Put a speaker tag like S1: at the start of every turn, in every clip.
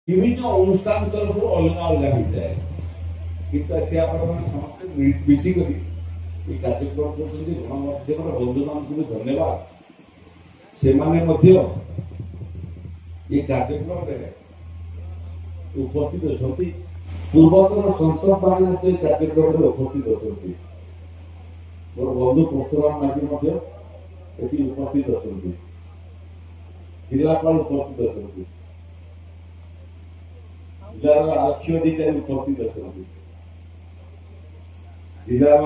S1: বিভিন্ন অনুষ্ঠান तरफ अलग अलग होता है किंतु एते आपण समस्त मिसिकरी এই কার্যক্রম করছেন গণমাধ্যমের বন্ধুবান্ধবকে ধন্যবাদ সেমানে মধ্য এই কার্যক্রমে উপস্থিত অছন্তি পূর্বতন সংসদ মানে এই কার্যক্রমে উপস্থিত অছন্তি মোর বন্ধু পরশুরাম মাঝি মধ্য এটি উপস্থিত অছন্তি জিলাপাল উপস্থিত অছন্তি जिलार आरक्षी अधिकारी उपस्थित अछंती जिलार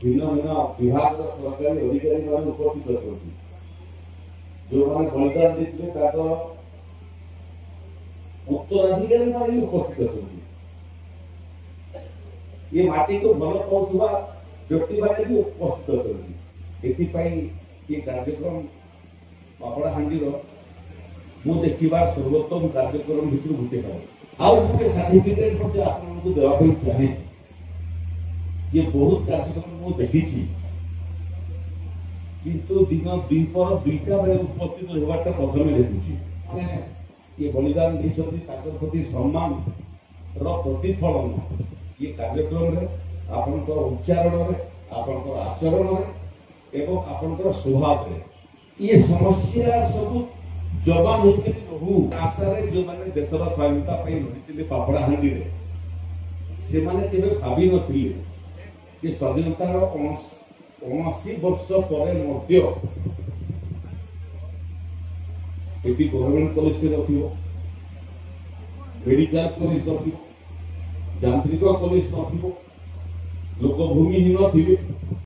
S1: भिन्न भिन्न विभाग सरकारी अधिकारी मान उपस्थित अछंती जो माने बलिदान देथिले ताकर उत्तराधिकारी मान उपस्थित अछंती ये माटी को भल पाउथुवा व्यक्ति माने भी उपस्थित अछंती एथि पई ये कार्यक्रम पापड़ा हांडीर मु देखिबार सर्वोत्तम कार्यक्रम भितर गुटे आउ गोटे सर्टिफिकेट मते आपनको देवा ପାଇଁ चाहे ये बहुत कार्यक्रम मु देखिछि किंतु दिन द्विपर दुईटा बेले उपस्थित होबाटा प्रथमे देखुछि माने ये बलिदान दिछथि ताकर प्रति सम्मान र प्रतिफलन ये कार्यक्रम रे आपनको उच्चारण रे आपनको आचरण रे एवं आपनको स्वभाव रे ये समस्या सब जवान होते रहू आशा रे जो माने देशर स्वाधीनता पई लढितिले पापड़ा हांडी रे से माने केबे भाबी नथिले कि स्वाधीनता रो 79 वर्ष परे मध्य एटी गवर्नमेंट कॉलेज के रखियो मेडिकल कॉलेज रखियो यांत्रिक कॉलेज रखियो लोक भूमिहीन थिबे